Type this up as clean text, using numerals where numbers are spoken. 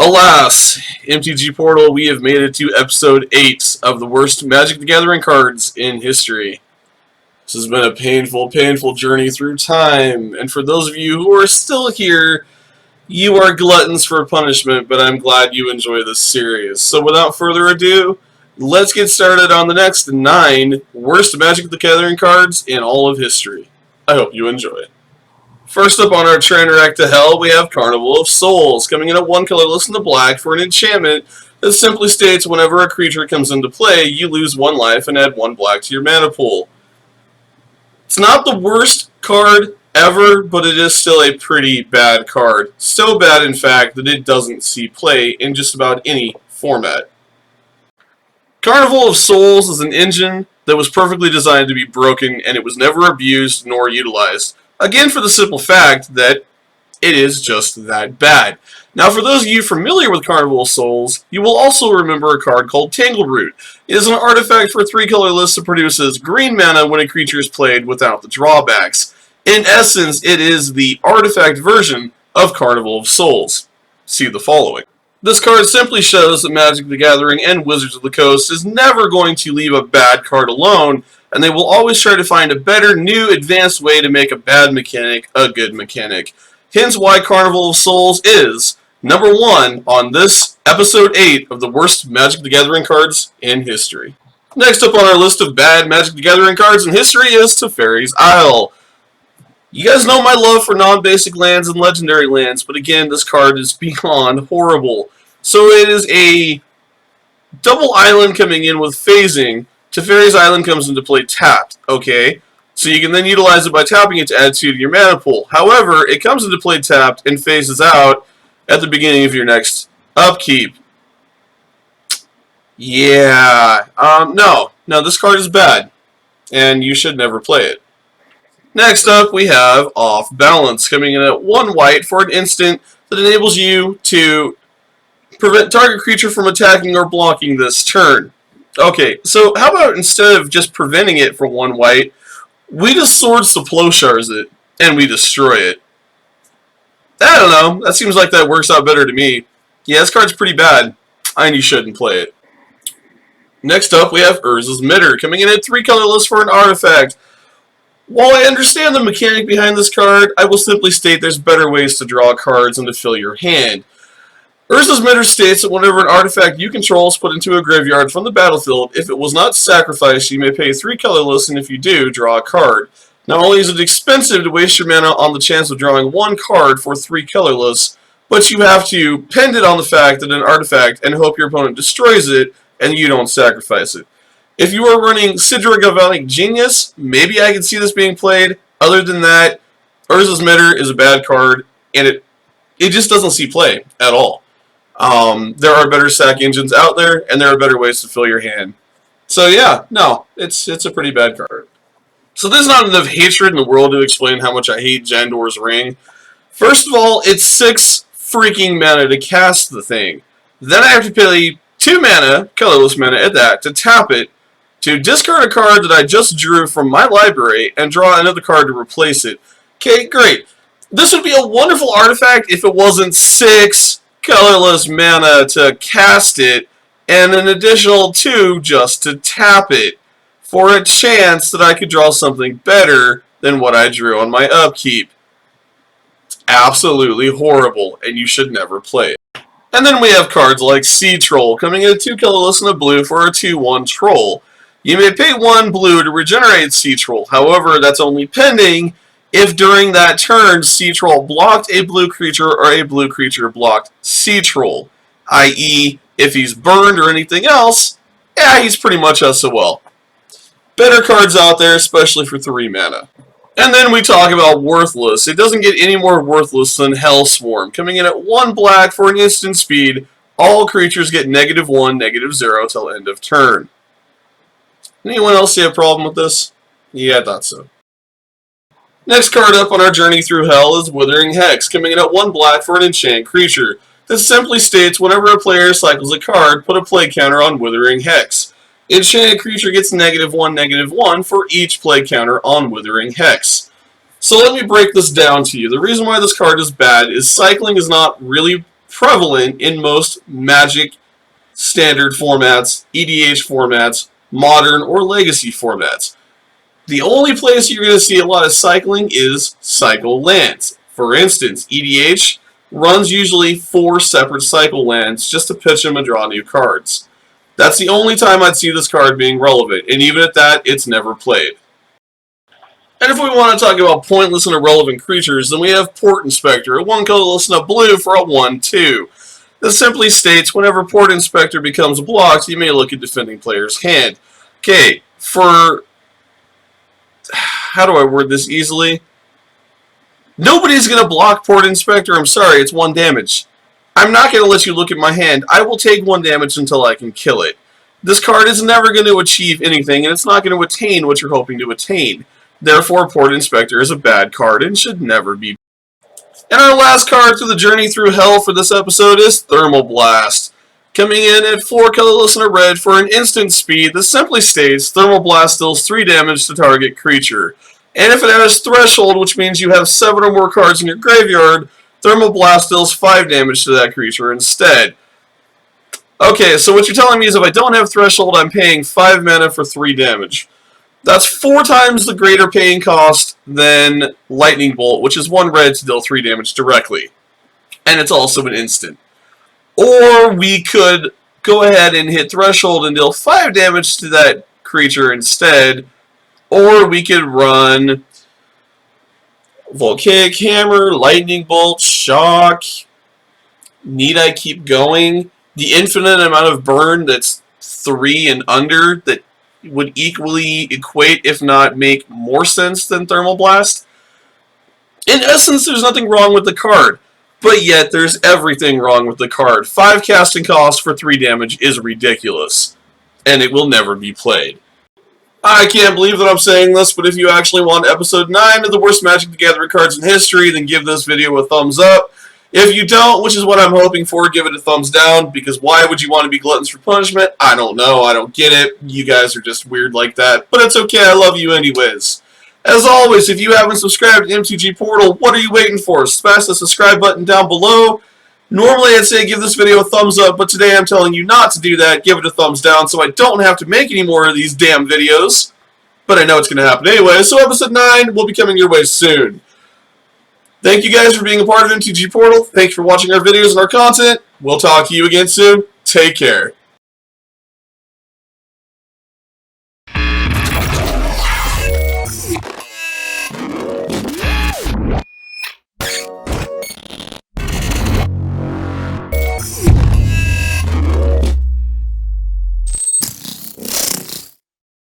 Alas, mtg-portal, we have made it to episode 8 of the worst Magic the Gathering cards in history. This has been a painful, painful journey through time, and for those of you who are still here, you are gluttons for punishment, but I'm glad you enjoy this series. So without further ado, let's get started on the next 9 worst Magic the Gathering cards in all of history. I hope you enjoy. First up on our train wreck to hell, we have Carnival of Souls, coming in at 1 colorless in the black for an enchantment that simply states whenever a creature comes into play, you lose 1 life and add 1 black to your mana pool. It's not the worst card ever, but it is still a pretty bad card. So bad, in fact, that it doesn't see play in just about any format. Carnival of Souls is an engine that was perfectly designed to be broken, and it was never abused nor utilized. Again, for the simple fact that it is just that bad. Now, for those of you familiar with Carnival of Souls, you will also remember a card called Tangleroot. It is an artifact for 3 colorless that produces green mana when a creature is played without the drawbacks. In essence, it is the artifact version of Carnival of Souls. See the following. This card simply shows that Magic the Gathering and Wizards of the Coast is never going to leave a bad card alone, and they will always try to find a better, new, advanced way to make a bad mechanic a good mechanic. Hence why Carnival of Souls is number 1 on this episode 8 of the worst Magic the Gathering cards in history. Next up on our list of bad Magic the Gathering cards in history is Fairies Isle. You guys know my love for non-basic lands and legendary lands, but again, this card is beyond horrible. So it is a double island coming in with phasing. Fairies Island comes into play tapped, okay? So you can then utilize it by tapping it to add 2 to your mana pool. However, it comes into play tapped and phases out at the beginning of your next upkeep. Yeah, no, this card is bad, and you should never play it. Next up, we have Off Balance, coming in at 1 white for an instant that enables you to prevent target creature from attacking or blocking this turn. Okay, so how about instead of just preventing it from 1 white, we just Swords to Plowshares it, and we destroy it. I don't know, that seems like that works out better to me. Yeah, this card's pretty bad, and you shouldn't play it. Next up, we have Urza's Emitter, coming in at 3 colorless for an artifact. While I understand the mechanic behind this card, I will simply state there's better ways to draw cards and to fill your hand. Urza's Emitter states that whenever an artifact you control is put into a graveyard from the battlefield, if it was not sacrificed, you may pay 3 colorless, and if you do, draw a card. Not only is it expensive to waste your mana on the chance of drawing 1 card for 3 colorless, but you have to pend it on the fact that an artifact and hope your opponent destroys it, and you don't sacrifice it. If you are running Sidra Galvanic Genius, maybe I can see this being played. Other than that, Urza's Emitter is a bad card, and it just doesn't see play at all. There are better sack engines out there, and there are better ways to fill your hand. So yeah, no, it's a pretty bad card. So there's not enough hatred in the world to explain how much I hate Jandor's Ring. First of all, it's 6 freaking mana to cast the thing. Then I have to pay 2 mana, colorless mana at that, to tap it, to discard a card that I just drew from my library, and draw another card to replace it. Okay, great. This would be a wonderful artifact if it wasn't 6 colorless mana to cast it, and an additional 2 just to tap it, for a chance that I could draw something better than what I drew on my upkeep. It's absolutely horrible, and you should never play it. And then we have cards like Sea Troll, coming in at 2 colorless and a blue for a 2/1 troll. You may pay 1 blue to regenerate Sea Troll, however, that's only pending if during that turn Sea Troll blocked a blue creature or a blue creature blocked Sea Troll. I.e., if he's burned or anything else, yeah, he's pretty much SOL. Better cards out there, especially for 3 mana. And then we talk about Worthless. It doesn't get any more worthless than Hellswarm. Coming in at 1 black for an instant speed, all creatures get -1, -0 till end of turn. Anyone else see a problem with this? Yeah, I thought so. Next card up on our journey through hell is Withering Hex, coming in at 1 black for an enchant creature. This simply states whenever a player cycles a card, put a play counter on Withering Hex. Enchanted creature gets -1, -1 for each play counter on Withering Hex. So let me break this down to you. The reason why this card is bad is cycling is not really prevalent in most Magic standard formats, EDH formats, modern, or legacy formats. The only place you're going to see a lot of cycling is cycle lands. For instance, EDH runs usually 4 separate cycle lands just to pitch them and draw new cards. That's the only time I'd see this card being relevant, and even at that, it's never played. And if we want to talk about pointless and irrelevant creatures, then we have Port Inspector, a 1 colorless and a blue for a 1/2. This simply states whenever Port Inspector becomes blocked, you may look at defending player's hand. Okay, how do I word this easily? Nobody's going to block Port Inspector, I'm sorry, it's 1 damage. I'm not going to let you look at my hand. I will take 1 damage until I can kill it. This card is never going to achieve anything, and it's not going to attain what you're hoping to attain. Therefore, Port Inspector is a bad card and should never be. And our last card through the journey through hell for this episode is Thermal Blast. Coming in at 4 colorless and a red for an instant speed, this simply states Thermal Blast deals 3 damage to target creature. And if it has Threshold, which means you have 7 or more cards in your graveyard, Thermal Blast deals 5 damage to that creature instead. Okay, so what you're telling me is if I don't have Threshold, I'm paying 5 mana for 3 damage. That's 4 times the greater paying cost than Lightning Bolt, which is 1 red to deal 3 damage directly. And it's also an instant. Or we could go ahead and hit Threshold and deal 5 damage to that creature instead. Or we could run Volcanic Hammer, Lightning Bolt, Shock. Need I keep going? The infinite amount of burn that's 3 and under that would equally equate, if not make more sense than Thermal Blast. In essence, there's nothing wrong with the card, but yet there's everything wrong with the card. 5 casting costs for 3 damage is ridiculous, and it will never be played. I can't believe that I'm saying this, but if you actually want episode 9 of the worst Magic the Gathering cards in history, then give this video a thumbs up. If you don't, which is what I'm hoping for, give it a thumbs down, because why would you want to be gluttons for punishment? I don't know, I don't get it. You guys are just weird like that, but it's okay, I love you anyways. As always, if you haven't subscribed to MTG Portal, what are you waiting for? Smash the subscribe button down below. Normally I'd say give this video a thumbs up, but today I'm telling you not to do that. Give it a thumbs down so I don't have to make any more of these damn videos. But I know it's going to happen anyway, so episode 9 will be coming your way soon. Thank you guys for being a part of MTG Portal. Thanks for watching our videos and our content. We'll talk to you again soon. Take care.